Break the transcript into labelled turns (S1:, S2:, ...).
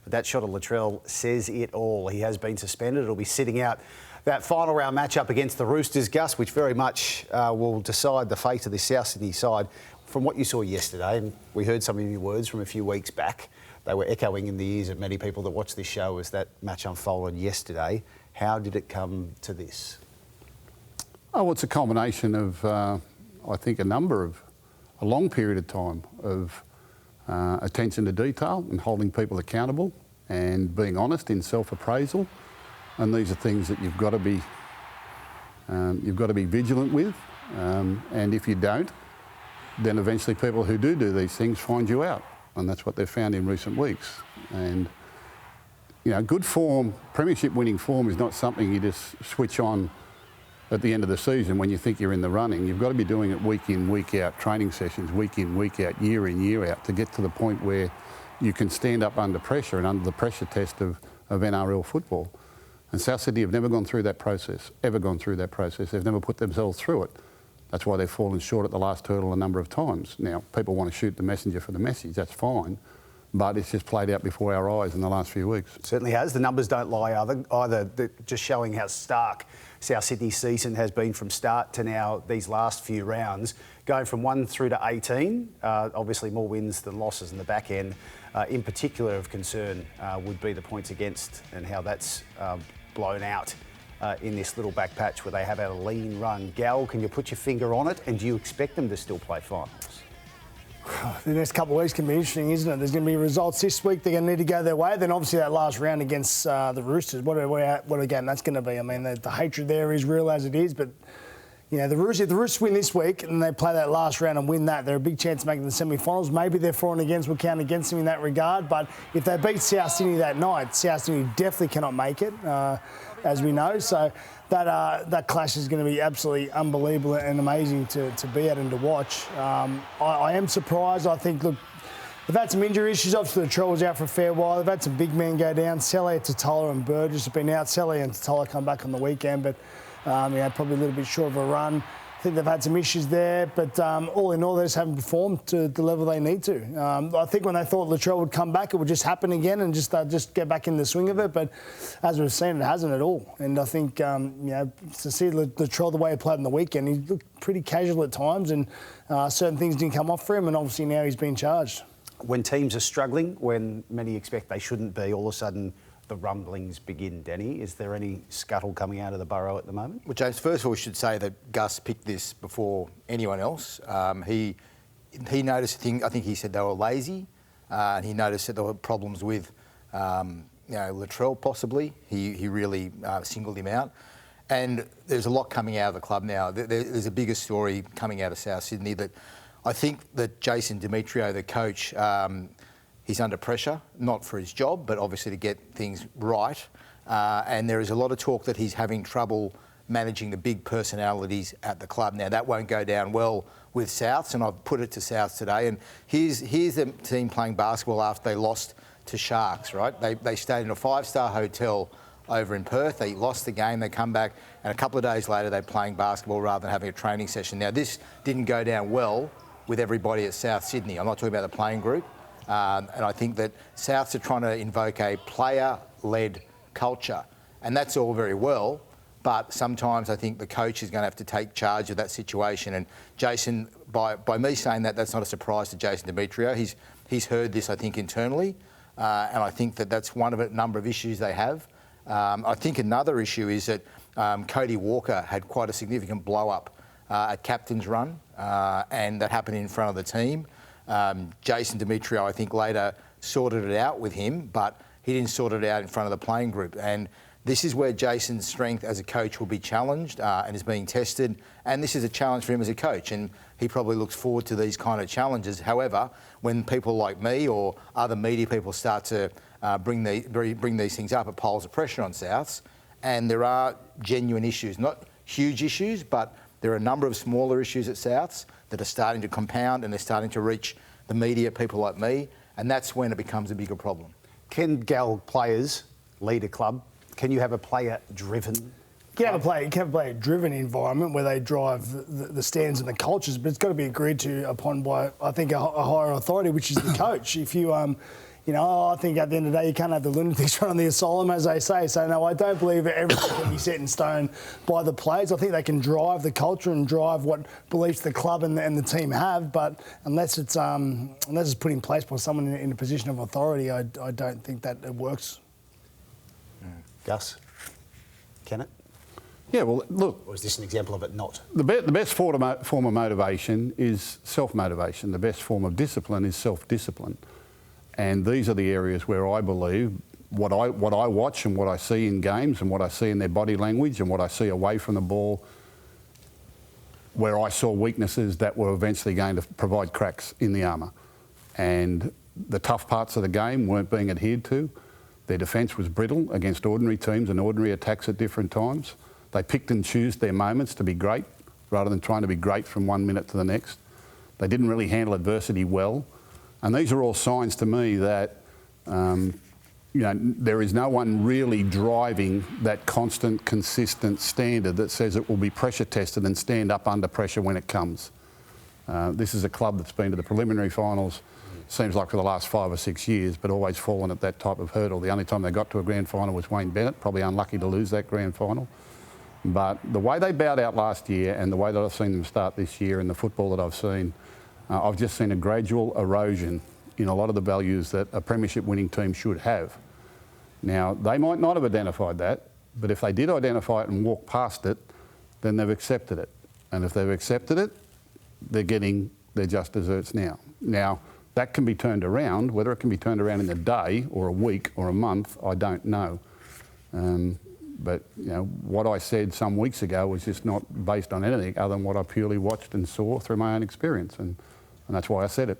S1: But that shot of Latrell says it all. He has been suspended. It'll be sitting out that final round matchup against the Roosters, Gus, which very much will decide the fate of the South Sydney side. From what you saw yesterday, and we heard some of your words from a few weeks back, they were echoing in the ears of many people that watched this show as that match unfolded yesterday. How did it come to this?
S2: Oh, it's a combination of, I think, a long period of time of attention to detail and holding people accountable and being honest in self-appraisal. And these are things that you've got to be vigilant with. And if you don't, then eventually people who do these things find you out. And that's what they've found in recent weeks. And, you know, good form, premiership winning form is not something you just switch on at the end of the season when you think you're in the running. You've got to be doing it week in, week out, training sessions, week in, week out, year in, year out, to get to the point where you can stand up under pressure and under the pressure test of NRL football. And South Sydney have never gone through that process, ever gone through that process. They've never put themselves through it. That's why they've fallen short at the last hurdle a number of times. Now, people want to shoot the messenger for the message, that's fine, but it's just played out before our eyes in the last few weeks.
S1: It certainly has. The numbers don't lie either. Just showing how stark South Sydney's season has been from start to now, these last few rounds. Going from 1 through to 18, obviously more wins than losses in the back end. In particular of concern would be the points against and how that's blown out in this little back patch where they have had a lean run. Gal, can you put your finger on it, and do you expect them to still play finals?
S3: The next couple of weeks can be interesting, isn't it? There's going to be results this week. They're going to need to go their way. Then obviously that last round against the Roosters, what a game that's going to be. I mean, the hatred there is real as it is, but you know, if the Roosters win this week and they play that last round and win that, they're a big chance of making the semi-finals. Maybe their for and against will count against them in that regard, but if they beat South Sydney that night, South Sydney definitely cannot make it, as we know. So that clash is going to be absolutely unbelievable and amazing to be at and to watch. I am surprised. I think, look, they've had some injury issues. Obviously, Latrell was out for a fair while. They've had some big men go down. Selly, Totola and Burgess have been out. Selly and Totola come back on the weekend, but yeah, probably a little bit short of a run. I think they've had some issues there, but all in all, they just haven't performed to the level they need to. I think when they thought Latrell would come back, it would just happen again and just get back in the swing of it. But as we've seen, it hasn't at all. And I think, you know, to see Latrell the way he played on the weekend, he looked pretty casual at times, and certain things didn't come off for him. And obviously now he's been charged. When teams are struggling, when many expect they shouldn't be, all of a sudden the rumblings begin, Danny. Is there any scuttle coming out of the borough at the moment?
S4: Well, James, first of all, we should say that Gus picked this before anyone else. He noticed a thing. I think he said they were lazy, and he noticed that there were problems with, you know, Latrell possibly. He really singled him out. And there's a lot coming out of the club now. There's a bigger story coming out of South Sydney that I think that Jason Demetrio, the coach, he's under pressure, not for his job, but obviously to get things right. And there is a lot of talk that he's having trouble managing the big personalities at the club. Now, that won't go down well with Souths, and I've put it to Souths today. And here's the team playing basketball after they lost to Sharks, right? They stayed in a 5-star hotel over in Perth. They lost the game, they come back, and a couple of days later they're playing basketball rather than having a training session. Now, this didn't go down well with everybody at South Sydney. I'm not talking about the playing group. And I think that Souths are trying to invoke a player-led culture. And that's all very well, but sometimes I think the coach is going to have to take charge of that situation. And Jason, by me saying that, that's not a surprise to Jason Demetrio. He's heard this, I think, internally. And I think that that's one of a number of issues they have. I think another issue is that Cody Walker had quite a significant blow-up at captain's run, and that happened in front of the team. Jason Demetrio, I think, later sorted it out with him, but he didn't sort it out in front of the playing group. And this is where Jason's strength as a coach will be challenged and is being tested. And this is a challenge for him as a coach, and he probably looks forward to these kind of challenges. However, when people like me or other media people start to bring these things up, it piles the pressure on Souths. And there are genuine issues, not huge issues, but there are a number of smaller issues at Souths that are starting to compound, and they're starting to reach the media, people like me, and that's when it becomes a bigger problem.
S1: Can Gal players lead a club? Can you have a player-driven? You
S3: can have a player-driven environment where they drive the standards and the cultures, but it's got to be agreed to upon by, I think, a higher authority, which is the coach. If you know, I think at the end of the day, you can't have the lunatics run on the asylum, as they say. So, no, I don't believe that everything can be set in stone by the players. I think they can drive the culture and drive what beliefs the club and the team have, but unless it's put in place by someone in a position of authority, I don't think that it works.
S1: Gus, can it?
S2: Yeah, well, look.
S1: Or is this an example of it not?
S2: The best form of motivation is self-motivation. The best form of discipline is self-discipline. And these are the areas where I believe what I watch and what I see in games and what I see in their body language and what I see away from the ball, where I saw weaknesses that were eventually going to provide cracks in the armour. And the tough parts of the game weren't being adhered to. Their defence was brittle against ordinary teams and ordinary attacks at different times. They picked and chose their moments to be great rather than trying to be great from 1 minute to the next. They didn't really handle adversity well. And these are all signs to me that there is no one really driving that constant, consistent standard that says it will be pressure tested and stand up under pressure when it comes. This is a club that's been to the preliminary finals, seems like for the last 5 or 6 years, but always fallen at that type of hurdle. The only time they got to a grand final was Wayne Bennett, probably unlucky to lose that grand final. But the way they bowed out last year and the way that I've seen them start this year and the football that I've seen, I've just seen a gradual erosion in a lot of the values that a premiership winning team should have. Now, they might not have identified that, but if they did identify it and walk past it, then they've accepted it. And if they've accepted it, they're getting their just desserts now. Now, that can be turned around. Whether it can be turned around in a day or a week or a month, I don't know. But what I said some weeks ago was just not based on anything other than what I purely watched and saw through my own experience, and that's why I said it.